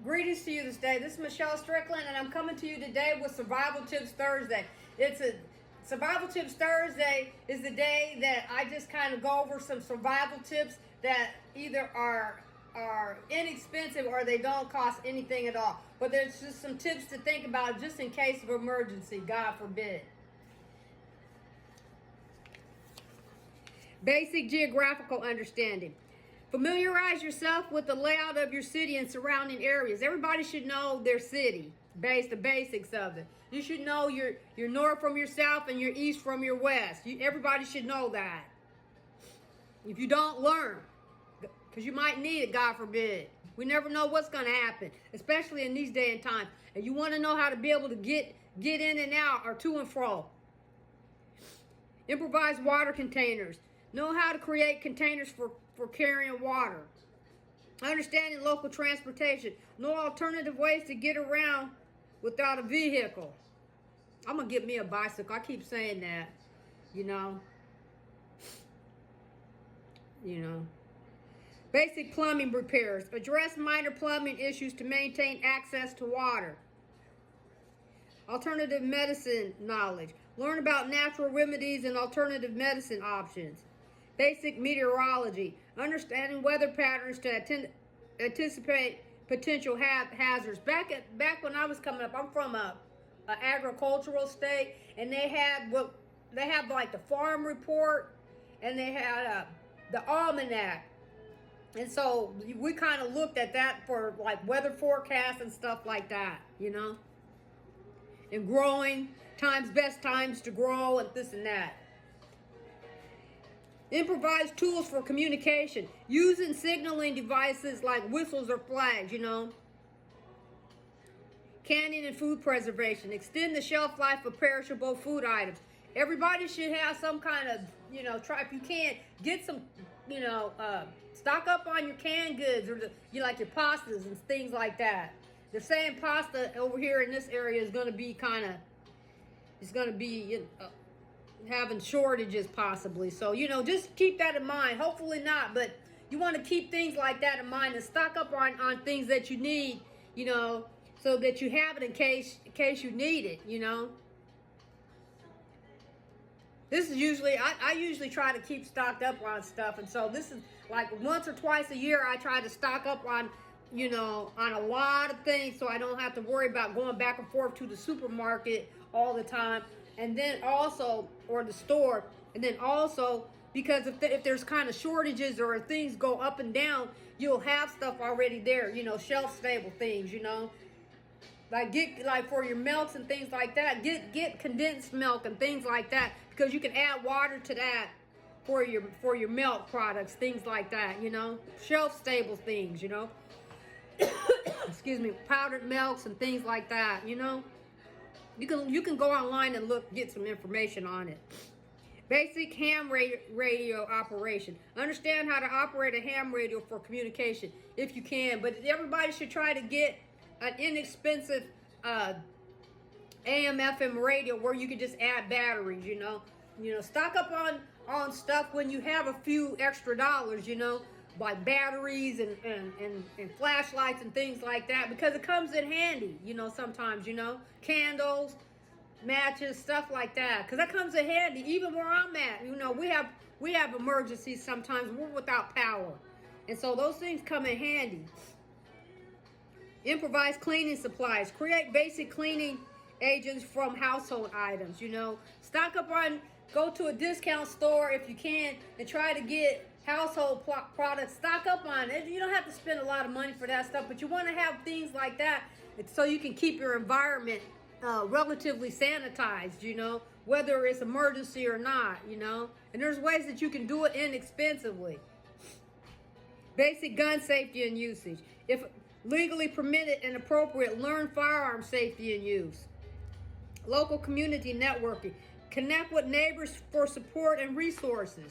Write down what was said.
Greetings to you this day. This is Michelle Strickland, and I'm coming to you today with Survival Tips Thursday. Survival Tips Thursday is the day that I just kind of go over some survival tips that either are inexpensive or they don't cost anything at all. But there's just some tips to think about just in case of emergency, God forbid. Basic geographical understanding. Familiarize yourself with the layout of your city and surrounding areas. Everybody should know their city, the basics of it. You should know your north from your south and your east from your west. Everybody should know that. If you don't, learn, because you might need it, God forbid. We never know what's going to happen, especially in these day and times. And you want to know how to be able to get in and out or to and fro. Improvise water containers. Know how to create containers for carrying water. Understanding local transportation. Know alternative ways to get around without a vehicle. I'm going to get me a bicycle. I keep saying that, you know. Basic plumbing repairs. Address minor plumbing issues to maintain access to water. Alternative medicine knowledge. Learn about natural remedies and alternative medicine options. Basic meteorology. Understanding weather patterns to anticipate potential hazards. Back when I was coming up, I'm from a agricultural state, and they have like the farm report, and they had the almanac. And so we kind of looked at that for like weather forecasts and stuff like that, you know. And growing times, best times to grow, and this and that. Improvise tools for communication. Using signaling devices like whistles or flags, you know. Canning and food preservation. Extend the shelf life of perishable food items. Everybody should have some kind of, try, if you can't, get some, stock up on your canned goods or like your pastas and things like that. They're saying pasta over here in this area is going to be having shortages possibly. So, just keep that in mind. Hopefully not, but you want to keep things like that in mind and stock up on things that you need, so that you have it in case you need it, This is usually, I usually try to keep stocked up on stuff. And so this is like once or twice a year, I try to stock up on, on a lot of things, so I don't have to worry about going back and forth to the supermarket all the time. And then also, or the store, and then also, because if there's kind of shortages or things go up and down, you'll have stuff already there, shelf stable things, like for your milks and things like that, get condensed milk and things like that, because you can add water to that for your milk products, things like that, shelf stable things, excuse me, powdered milks and things like that, You can go online and get some information on it. Basic ham radio operation. Understand how to operate a ham radio for communication if you can. But everybody should try to get an inexpensive AM/FM radio where you can just add batteries. Stock up on stuff when you have a few extra dollars. Like batteries and flashlights and things like that, because it comes in handy, sometimes, candles, matches, stuff like that, because that comes in handy. Even where I'm at, we have emergencies sometimes. We're without power, and so those things come in handy. Improvise cleaning supplies. Create basic cleaning agents from household items. Stock up on, go to a discount store if you can and try to get household products. Stock up on it. You don't have to spend a lot of money for that stuff, but you want to have things like that so you can keep your environment relatively sanitized, whether it's emergency or not, and there's ways that you can do it inexpensively. Basic gun safety and usage. If legally permitted and appropriate, learn firearm safety and use. Local community networking. Connect with neighbors for support and resources.